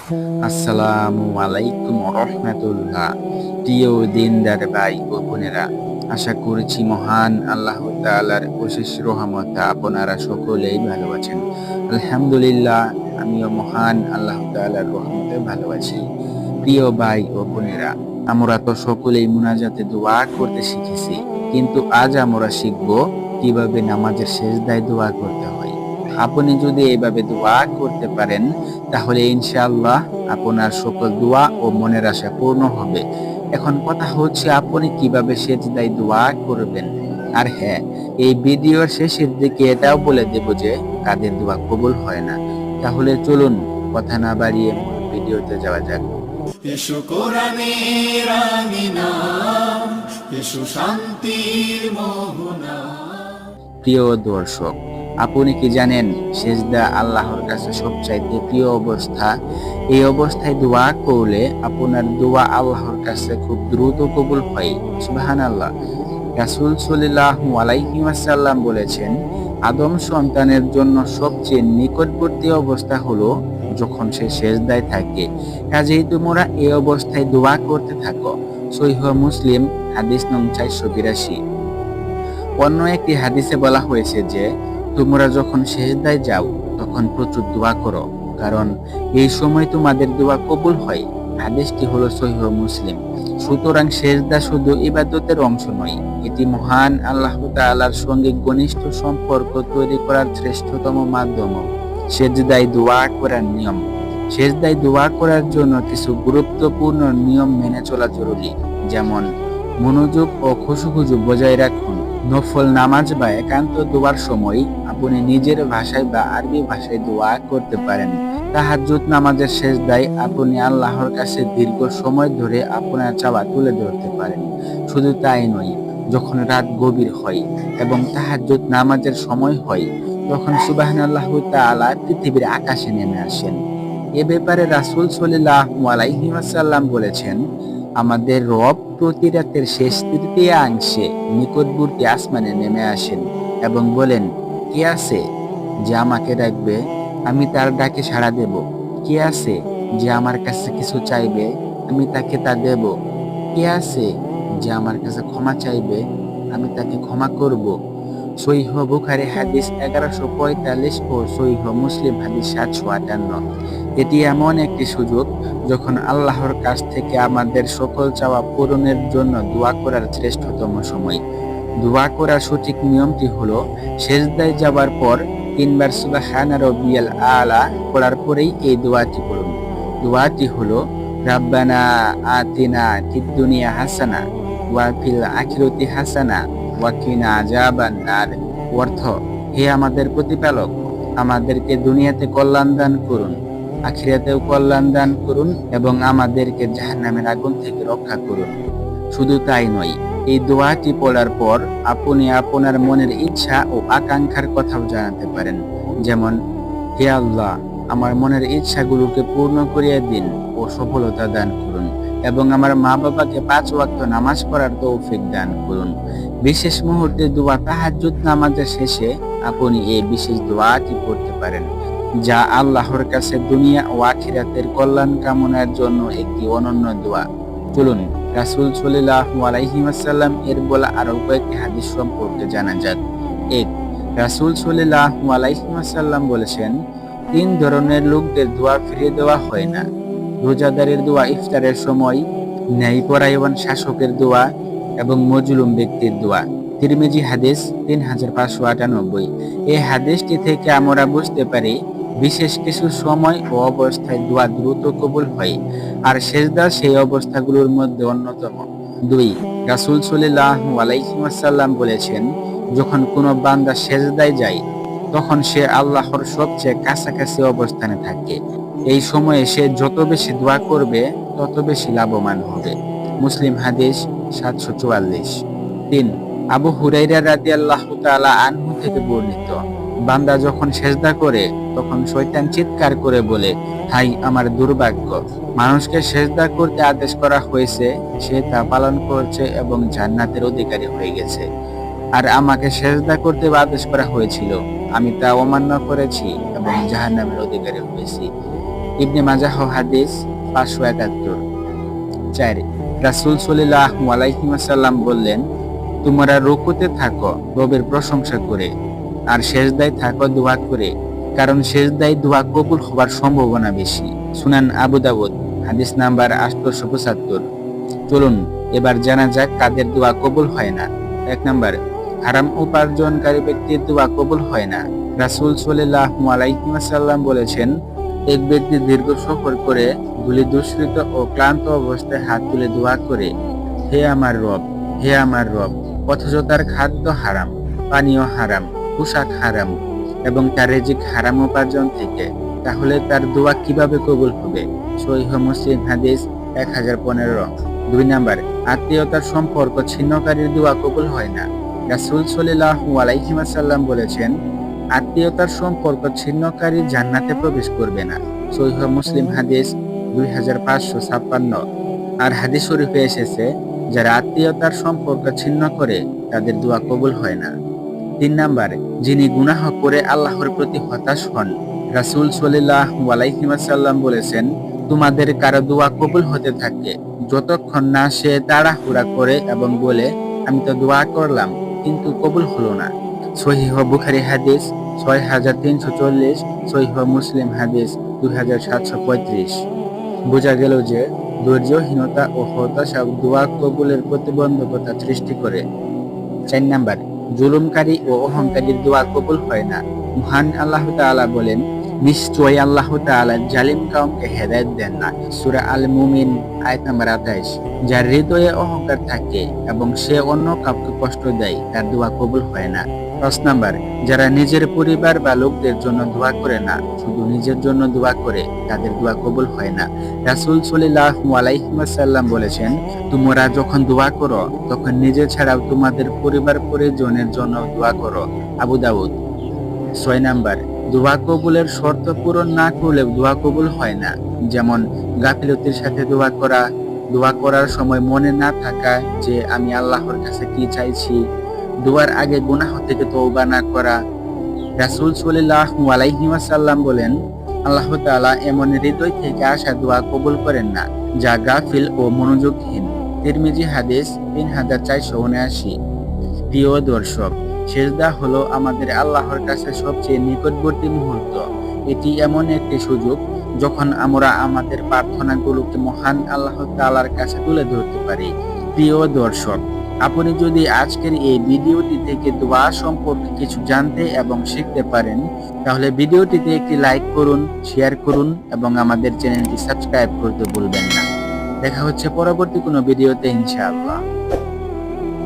আসসালামু আলাইকুম রহমতুল্লাহ। প্রিয় দিনদার ভাই ও বোনেরা, আশা করছি মহান আল্লাহ তাআলার অশেষ রহমতে আপনারা সকলেই ভালো আছেন। আলহামদুলিল্লাহ, আমিও মহান আল্লাহ তাআলার রহমতে ভালো আছি। প্রিয় ভাই ও বোনেরা, আমরা তো সকলেই মুনাজাতে দোয়া করতে শিখেছি, কিন্তু আজ আমরা শিখব কিভাবে নামাজের সেজদায় দোয়া করতে হয়। আপনি যদি এইভাবে দোয়া করতে পারেন, তাহলে ইনশাআল্লাহ আপনার সকল দোয়া ও মনের আশা পূর্ণ হবে। এখন কথা হচ্ছে, আপনি কিভাবে সেজদায় দোয়া করবেন। আর হ্যাঁ, এই ভিডিওর শেষের দিকে এটাও বলে দেব যে কাদের দোয়া কবুল হয় না। তাহলে চলুন কথা না বাড়িয়ে মূল ভিডিওতে যাওয়া যাক। এসো কোরআনের আঙিনা, এসো শান্তির মোহনা। প্রিয় দর্শক, আপনি কি জানেন সেজদা আল্লাহর কাছে সবচাইতে প্রিয় অবস্থা? এই অবস্থায় দোয়া করলে আপনার দোয়া আল্লাহর কাছে খুব দ্রুত কবুল হয়। সুবহানাল্লাহ। রাসূল সাল্লাল্লাহু আলাইহি ওয়াসাল্লাম বলেছেন, আদম সন্তানের জন্য সবচেয়ে নিকটবর্তী অবস্থা হলো যখন সে সেজদায় থাকে। কাজেই তোমরা এই অবস্থায় দোয়া করতে থাকো। সহিহ মুসলিম, হাদিস নং 482। অন্য একটি হাদিসে বলা হয়েছে যে, তোমরা যখন সেজদায় যাও তখন প্রচুর দোয়া করো, কারণ এই সময় তোমাদের দোয়া কবুল হয়। হাদিসটি হলো সহিহ মুসলিম। সুতরাং সেজদা শুধু ইবাদতের অংশ নয়, এটি মহান আল্লাহ তাআলার সঙ্গে ঘনিষ্ঠ সম্পর্ক তৈরি করার শ্রেষ্ঠতম মাধ্যম। সেজদায় দোয়া করার নিয়ম। সেজদায় দোয়া করার জন্য কিছু গুরুত্বপূর্ণ নিয়ম মেনে চলা জরুরি, যেমন মনোযোগ ও খুশুখুশু বজায় রাখুন। নফল নামাজ বা একান্ত দোয়ার সময় আপনি নিজের ভাষায় বা আরবি ভাষায় দোয়া করতে পারেন। তাহাজ্জুদ নামাজের সেজদায় আপনি আল্লাহর কাছে দীর্ঘ সময় ধরে আপনার চাওয়া তুলে ধরতে পারেন। শুধু তাই নয়, যখন রাত গভীর হয় এবং তাহাজ্জুদ নামাজের সময় হয়, তখন সুবহানাল্লাহু তাআলা পৃথিবীর আকাশে নেমে আসেন। এ ব্যাপারে রাসূল সাল্লাল্লাহু আলাইহি ওয়াসাল্লাম বলেছেন, আমাদের রব প্রতি রাতের শেষ তৃতীয়াংশে নিকটবর্তী আসমানে নেমে আসেন এবং বলেন, কে আছে যে আমাকে ডাকবে, আমি তার ডাকে সাড়া দেব। কে আছে যে আমার কাছে কিছু চাইবে, আমি তাকে তা দেব। কে আছে যে আমার কাছে ক্ষমা চাইবে, আমি তাকে ক্ষমা করব। সহিহ বুখারী হাদিস 1145 ও সহিহ মুসলিম হাদিস 758। এটি এমন একটি সুযোগ যখন আল্লাহর কাছ থেকে আমাদের সকল চাওয়া পূরণের জন্য দোয়া করার শ্রেষ্ঠতম সময়। দোয়া করার সঠিক নিয়মটি হলো, সেজদায় যাবার পর 3 বার সুবহান রাব্বিয়াল আলা পড়ার পরেই এই দোয়াটি পড়ুন। দোয়াটি হলো, রাব্বানা আতিনা ফিদ দুনিয়া হাসানা ওয়া ফিল আখিরাতি হাসানা ওয়া কিনা আযাবান নার। অর্থ, হে আমাদের প্রতিপালক, আমাদেরকে দুনিয়াতে কল্যাণ দান করুন, আখিরাতেও কল্যাণ দান করুন এবং আমাদেরকে জাহান্নামের আগুন থেকে রক্ষা করুন। শুধু তাই নয়, এই দোয়াটি পড়ার পর আপনি আপনার মনের ইচ্ছা ও আকাঙ্ক্ষার কথাও জানাতে পারেন, যেমন, হে আল্লাহ, আমার মনের ইচ্ছাগুলোকে পূর্ণ করিয়ে দিন ও সফলতা দান করুন এবং আমার মা বাবাকে 5 ওয়াক্ত নামাজ পড়ার তৌফিক দান করুন। বিশেষ মুহূর্তে দোয়া তাহাজ্জুদ নামাজের শেষে আপনি এই বিশেষ দোয়াটি পড়তে পারেন, যা আল্লাহর কাছে দুনিয়া ও আখিরাতের কল্যাণ কামনার জন্য একটি অনন্য দোয়া। চলুন রাসূল সাল্লাল্লাহু আলাইহি ওয়াসাল্লাম এর বলা আরো কয়েকটি হাদিস সম্পর্কে জানা যাক। 1. রাসূল সাল্লাল্লাহু আলাইহি ওয়াসাল্লাম বলেছেন, 3 ধরনের লোকদের দোয়া ফিরিয়ে দেওয়া হয় না: রোজাদারের দোয়া ইফতারের সময়, ন্যায়পরায়ণ শাসকের দোয়া এবং মজলুম ব্যক্তির দোয়া। তিরমিজি হাদিস 3598। এই হাদিসটি থেকে আমরা বুঝতে পারি, বিশেষ কিছু সময় ও অবস্থায় দোয়া দ্রুত কবুল হয়, আর সেজদা সেই অবস্থাগুলোর মধ্যে অন্যতম। 2. রাসূল সাল্লাল্লাহু আলাইহি ওয়াসাল্লাম বলেছেন, যখন কোনো বান্দা সেজদায় যায় তখন সে আল্লাহর সবচেয়ে কাছাকাছি অবস্থানে থাকে। এই সময়ে সে যত বেশি দোয়া করবে তত বেশি লাভবান হবে। মুসলিম হাদিস 744। 3. আবু হুরায়রা রাদিয়াল্লাহু তাআলা আনহু থেকে বর্ণিত, বান্দা যখন সেজদা করে তখন শয়তান চিৎকার করে বলে, হাই আমার দুর্ভাগ্য, মানুষকে সেজদা করতে আদেশ করা হয়েছে, সে তা পালন করছে এবং জান্নাতের অধিকারী হয়ে গেছে, আর আমাকে সেজদা করতে আদেশ করা হয়েছিল, আমি তা অমান্য করেছি এবং জাহান্নামের অধিকারী হয়েছি। ইবনে মাজাহ হাদিস 571। 4, রাসূল সাল্লাল্লাহু আলাইহি ওয়াসাল্লাম বললেন, তোমরা রুকুতে থাকো রবের প্রশংসা করে, আর সেজদায় থাকো দোয়া করে, কারণ সেজদায় দোয়া কবুল হবার সম্ভাবনা বেশি। সুনান আবু দাউদ হাদিস নাম্বার 875। চলুন এবার জানা যাক কাদের দোয়া কবুল হয় না। 1 নাম্বার, হারাম উপার্জনকারী ব্যক্তির দোয়া কবুল হয় না। রাসূল সাল্লাল্লাহু আলাইহি ওয়াসাল্লাম বলেছেন, এক ব্যক্তি দীর্ঘ সফর করে ধূলি দুঃসৃত ও ক্লান্ত অবস্থায় হাত তুলে দোয়া করে, হে আমার রব, হে আমার রব, অথচ তার খাদ্য হারাম, পানীয় হারাম, পোশাক হারাম এবং তার রিজিক হারাম উপার্জন থেকে, তাহলে তার দোয়া কিভাবে কবুল হবে? সহিহ মুসলিম হাদিস 1015। 2 নাম্বার, আত্মীয়তার সম্পর্ক ছিন্নকারীর দোয়া কবুল হয় না। রাসূল সাল্লাল্লাহু আলাইহি ওয়াসাল্লাম বলেছেন, আত্মীয়তার সম্পর্ক ছিন্নকারী জান্নাতে প্রবেশ করবে না। সহিহ মুসলিম হাদিস 2556। আর হাদিস শরীফে এসেছে, যারা আত্মীয়তার সম্পর্ক ছিন্ন করে তাদের দোয়া কবুল হয় না। 3 নাম্বার, যিনি গুনাহ করে আল্লাহর প্রতি হতাশ হন। রাসূল সাল্লাল্লাহু আলাইহি ওয়াসাল্লাম বলেছেন, তোমাদের কারো দোয়া কবুল হতে থাকে যতক্ষণ না সে তাড়াহুড়া করে এবং বলে, আমি তো দোয়া করলাম কিন্তু কবুল হলো না। সহিহ বুখারী হাদিস 6340, সহিহ মুসলিম হাদিস 2735। বোঝা গেল যে ধৈর্যহীনতা ও হতাশা দোয়া কবুলের প্রতিবন্ধকতা সৃষ্টি করে। 4 নাম্বার, জুলুমকারী ও অহংকারীর দোয়া কবুল হয় না। মহান আল্লাহ তাআলা বলেন, নিশ্চয়ই আল্লাহ তাআলা জালিম কওমকে হেদায়েত দেন না। সূরা আল মুমিন আয়াত নাম্বার 28। যার হৃদয়ে অহংকার থাকে এবং সে অন্য কাউকে কষ্ট দেয়, তার দোয়া কবুল হয় না। 5 নাম্বার, যারা নিজের পরিবার বা লোকদের জন্য দোয়া করে না, শুধু নিজের জন্য দোয়া করে, তাদের দোয়া কবুল হয় না। রাসূল সাল্লাল্লাহু আলাইহি ওয়াসাল্লাম বলেছেন, তোমরা যখন দোয়া করো তখন নিজে ছাড়াও তোমাদের পরিবার পরিজনের জন্য দোয়া করো। আবু দাউদ। 6 নাম্বার, দোয়া কবুলের শর্ত পূরণ না করলেও দোয়া কবুল হয় না। যেমন গাফিলতির সাথে দোয়া করা, দোয়া করার সময় মনে না থাকা যে আমি আল্লাহর কাছে কি চাইছি, দোয়ার আগে গুনাহ থেকে তওবা না করা। রাসূল সাল্লাল্লাহু আলাইহি ওয়াসাল্লাম বলেন, আল্লাহ তাআলা এমন হৃদয় থেকে আসা দোয়া কবুল করেন না যা গাফিল ও মনোযোগহীন। তিরমিজি হাদিস 3479। প্রিয় দর্শক, সেজদা হলো আমাদের আল্লাহর কাছে সবচেয়ে নিকটবর্তী মুহূর্ত। এটি এমন একটি সুযোগ যখন আমরা আমাদের প্রার্থনাগুলোকে মহান আল্লাহ তাআলার কাছে তুলে ধরতে পারি। প্রিয় দর্শক, আপনি যদি আজকের এই ভিডিওটি থেকে দোয়া সম্পর্কে কিছু জানতে এবং শিখতে পারেন, তাহলে ভিডিওটিতে একটি লাইক করুন, শেয়ার করুন এবং আমাদের চ্যানেলটি সাবস্ক্রাইব করতে ভুলবেন না। দেখা হচ্ছে পরবর্তী কোনো ভিডিওতে ইনশাআল্লাহ।